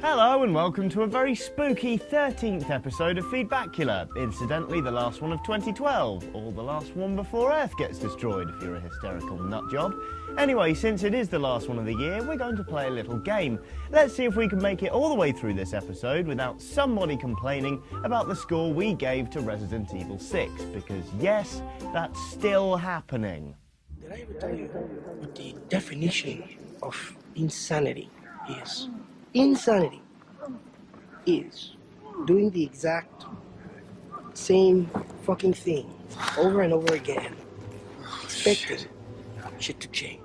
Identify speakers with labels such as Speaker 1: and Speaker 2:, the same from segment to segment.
Speaker 1: Hello and welcome to a very spooky 13th episode of Feedbackula. Incidentally, the last one of 2012, or the last one before Earth gets destroyed if you're a hysterical nutjob. Anyway, since it is the last one of the year, we're going to play a little game. Let's see if we can make it all the way through this episode without somebody complaining about the score we gave to Resident Evil 6, because yes, that's still happening.
Speaker 2: Did I ever tell you what the definition of insanity is? Insanity is doing the exact same fucking thing over and over again, expecting shit to change.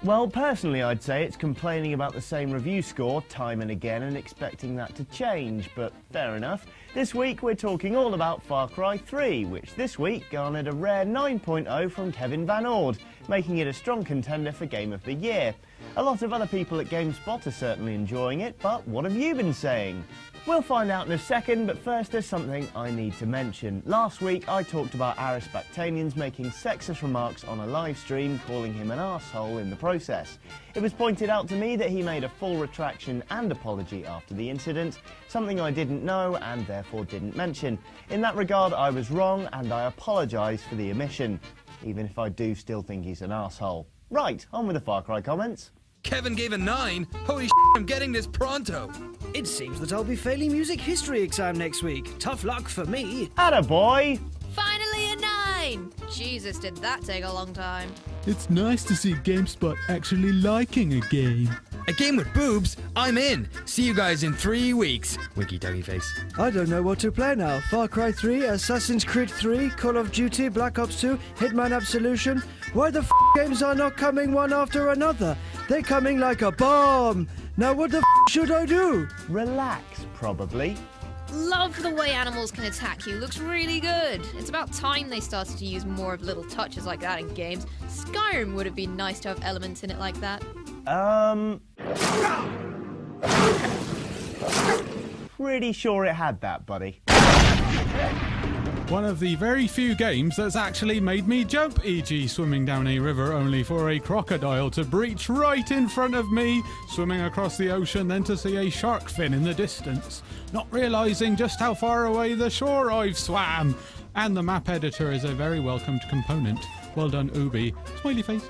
Speaker 1: Well, personally, I'd say it's complaining about the same review score time and again and expecting that to change, but fair enough. This week, we're talking all about Far Cry 3, which this week garnered a rare 9.0 from Kevin Van Ord, making it a strong contender for Game of the Year. A lot of other people at GameSpot are certainly enjoying it, but what have you been saying? We'll find out in a second, but first there's something I need to mention. Last week I talked about Aris Bactanians making sexist remarks on a live stream, calling him an arsehole in the process. It was pointed out to me that he made a full retraction and apology after the incident, something I didn't know and therefore didn't mention. In that regard I was wrong and I apologise for the omission, even if I do still think he's an arsehole. Right, on with the Far Cry comments.
Speaker 3: Kevin gave a 9. Holy shit, I'm getting this pronto.
Speaker 4: It seems that I'll be failing music history exam next week. Tough luck for me.
Speaker 1: Attaboy!
Speaker 5: Finally a 9! Jesus, did that take a long time.
Speaker 6: It's nice to see GameSpot actually liking a game.
Speaker 3: A game with boobs? I'm in. See you guys in 3 weeks. Winky doggy face.
Speaker 4: I don't know what to play now. Far Cry 3, Assassin's Creed 3, Call of Duty, Black Ops 2, Hitman Absolution. Why the games are not coming one after another? They're coming like a bomb. Now what the should I do?
Speaker 1: Relax, probably.
Speaker 5: Love the way animals can attack you. Looks really good. It's about time they started to use more of little touches like that in games. Skyrim would have been nice to have elements in it like that.
Speaker 1: Pretty sure it had that, buddy.
Speaker 6: One of the very few games that's actually made me jump, e.g. swimming down a river only for a crocodile to breach right in front of me, swimming across the ocean then to see a shark fin in the distance, not realising just how far away the shore I've swam. And the map editor is a very welcomed component. Well done, Ubi. Smiley face.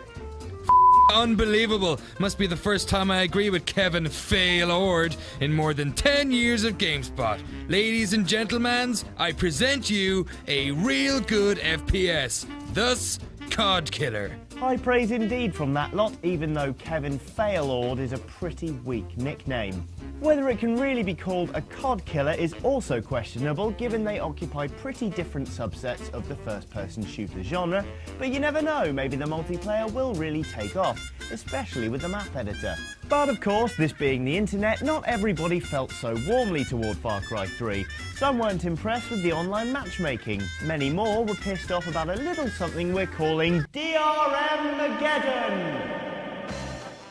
Speaker 3: Unbelievable. Must be the first time I agree with Kevin Fail-Ord in more than 10 years of GameSpot. Ladies and gentlemen, I present you a real good FPS. Thus, COD Killer.
Speaker 1: High praise indeed from that lot, even though Kevin Fail-Ord is a pretty weak nickname. Whether it can really be called a COD killer is also questionable, given they occupy pretty different subsets of the first-person shooter genre, but you never know, maybe the multiplayer will really take off, especially with the map editor. But of course, this being the internet, not everybody felt so warmly toward Far Cry 3. Some weren't impressed with the online matchmaking. Many more were pissed off about a little something we're calling DRM-mageddon.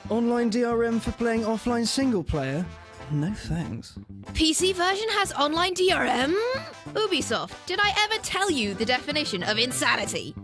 Speaker 4: Online DRM for playing offline single player? No thanks.
Speaker 5: PC version has online DRM? Ubisoft, did I ever tell you the definition of insanity?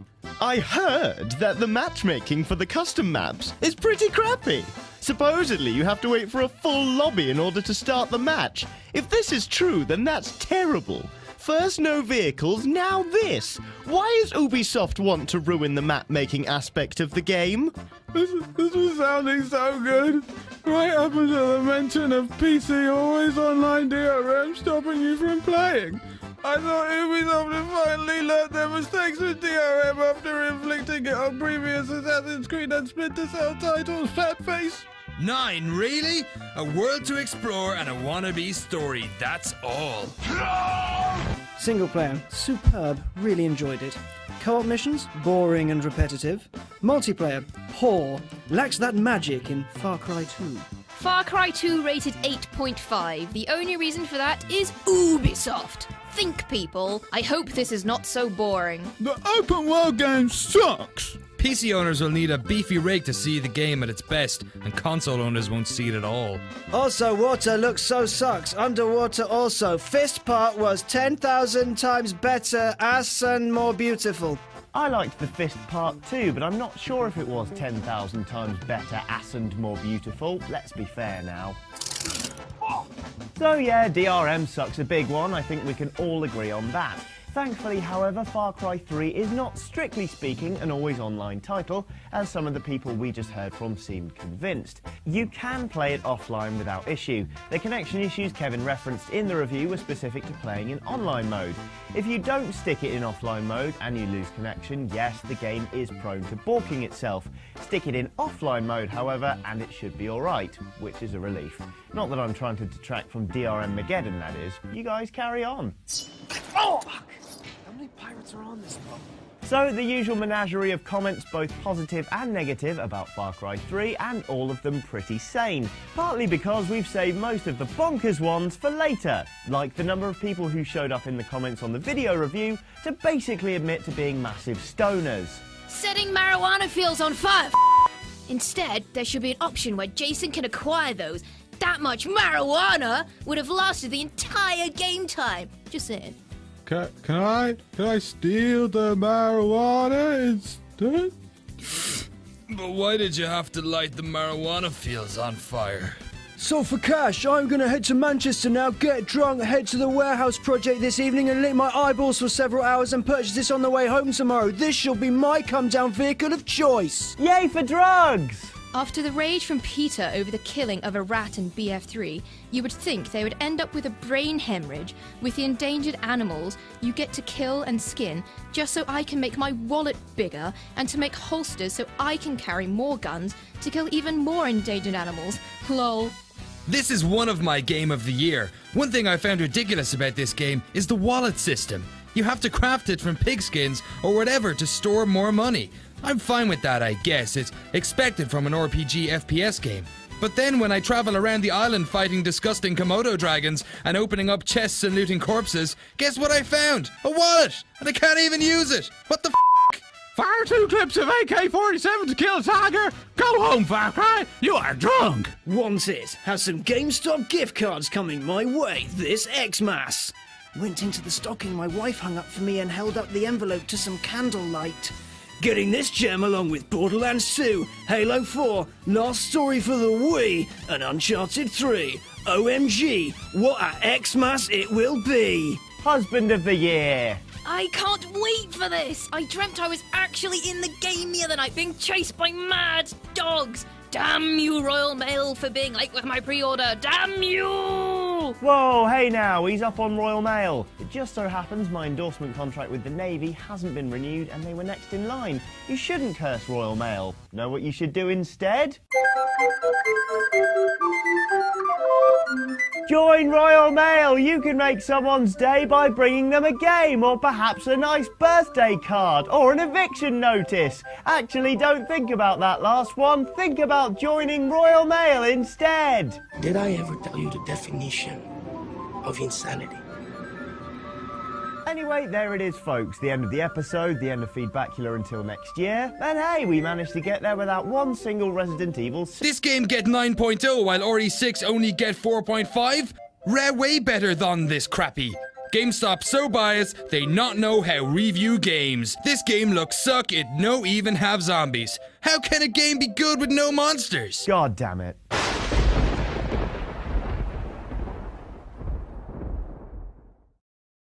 Speaker 7: I heard that the matchmaking for the custom maps is pretty crappy. Supposedly you have to wait for a full lobby in order to start the match. If this is true, then that's terrible. First no vehicles, now this. Why does Ubisoft want to ruin the map-making aspect of the game?
Speaker 6: This was sounding so good. Right up until the mention of PC always online DRM stopping you from playing. I thought Ubisoft had finally learnt their mistakes with DRM after inflicting it on previous Assassin's Creed and Splinter Cell titles, fat face.
Speaker 3: 9, really? A world to explore and a wannabe story, that's all.
Speaker 4: Single player, superb, really enjoyed it. Co-op missions, boring and repetitive. Multiplayer, poor, lacks that magic in Far Cry 2.
Speaker 5: Far Cry 2 rated 8.5. The only reason for that is Ubisoft. Think, people. I hope this is not so boring.
Speaker 6: The open world game sucks.
Speaker 3: PC owners will need a beefy rig to see the game at its best, and console owners won't see it at all.
Speaker 4: Also, water looks so sucks. Underwater also. Fist part was 10,000 times better, ass and more beautiful.
Speaker 1: I liked the fist part too, but I'm not sure if it was 10,000 times better, ass and more beautiful. Let's be fair now. So yeah, DRM sucks a big one. I think we can all agree on that. Thankfully, however, Far Cry 3 is not, strictly speaking, an always online title, as some of the people we just heard from seemed convinced. You can play it offline without issue. The connection issues Kevin referenced in the review were specific to playing in online mode. If you don't stick it in offline mode and you lose connection, yes, the game is prone to balking itself. Stick it in offline mode, however, and it should be alright, which is a relief. Not that I'm trying to detract from DRM Mageddon, that is. You guys carry on.
Speaker 2: Oh! How many pirates are on this boat?
Speaker 1: So, the usual menagerie of comments, both positive and negative, about Far Cry 3, and all of them pretty sane. Partly because we've saved most of the bonkers ones for later, like the number of people who showed up in the comments on the video review to basically admit to being massive stoners.
Speaker 5: Setting marijuana fields on fire. Instead, there should be an option where Jason can acquire those. That much marijuana would have lasted the entire game time. Just saying.
Speaker 6: Can I steal the marijuana instead?
Speaker 3: But why did you have to light the marijuana fields on fire?
Speaker 4: So for cash, I'm gonna head to Manchester now, get drunk, head to the warehouse project this evening and lick my eyeballs for several hours and purchase this on the way home tomorrow. This shall be my come-down vehicle of choice.
Speaker 1: Yay for drugs!
Speaker 5: After the rage from Peter over the killing of a rat in BF3, you would think they would end up with a brain hemorrhage with the endangered animals you get to kill and skin just so I can make my wallet bigger and to make holsters so I can carry more guns to kill even more endangered animals. Lol.
Speaker 3: This is one of my game of the year. One thing I found ridiculous about this game is the wallet system. You have to craft it from pigskins or whatever to store more money. I'm fine with that, I guess. It's expected from an RPG FPS game. But then when I travel around the island fighting disgusting Komodo dragons and opening up chests and looting corpses, guess what I found? A wallet! And I can't even use it! What the f***?
Speaker 6: Fire 2 clips of AK-47 to kill a tiger? Go home, Far Cry! You are drunk!
Speaker 4: Want it? Have some GameStop gift cards coming my way this Xmas. Went into the stocking my wife hung up for me and held up the envelope to some candlelight. Getting this gem along with Borderlands 2, Halo 4, Last Story for the Wii, and Uncharted 3. OMG, what a Xmas it will be!
Speaker 1: Husband of the Year!
Speaker 5: I can't wait for this! I dreamt I was actually in the game the other night being chased by mad dogs! Damn you, Royal Mail, for being late with my pre-order! Damn you!
Speaker 1: Whoa, hey now, he's up on Royal Mail. It just so happens my endorsement contract with the Navy hasn't been renewed and they were next in line. You shouldn't curse Royal Mail. Know what you should do instead? Join Royal Mail! You can make someone's day by bringing them a game, or perhaps a nice birthday card, or an eviction notice. Actually, don't think about that last one. Think about joining Royal Mail instead.
Speaker 2: Did I ever tell you the definition of insanity?
Speaker 1: Anyway, there it is, folks. The end of the episode, the end of Feedbackula until next year. And hey, we managed to get there without one single Resident Evil.
Speaker 3: This game get 9.0 while RE6 only get 4.5? Rare way better than this crappy. GameStop so biased, they not know how review games. This game looks suck, it no even have zombies. How can a game be good with no monsters?
Speaker 1: God damn it.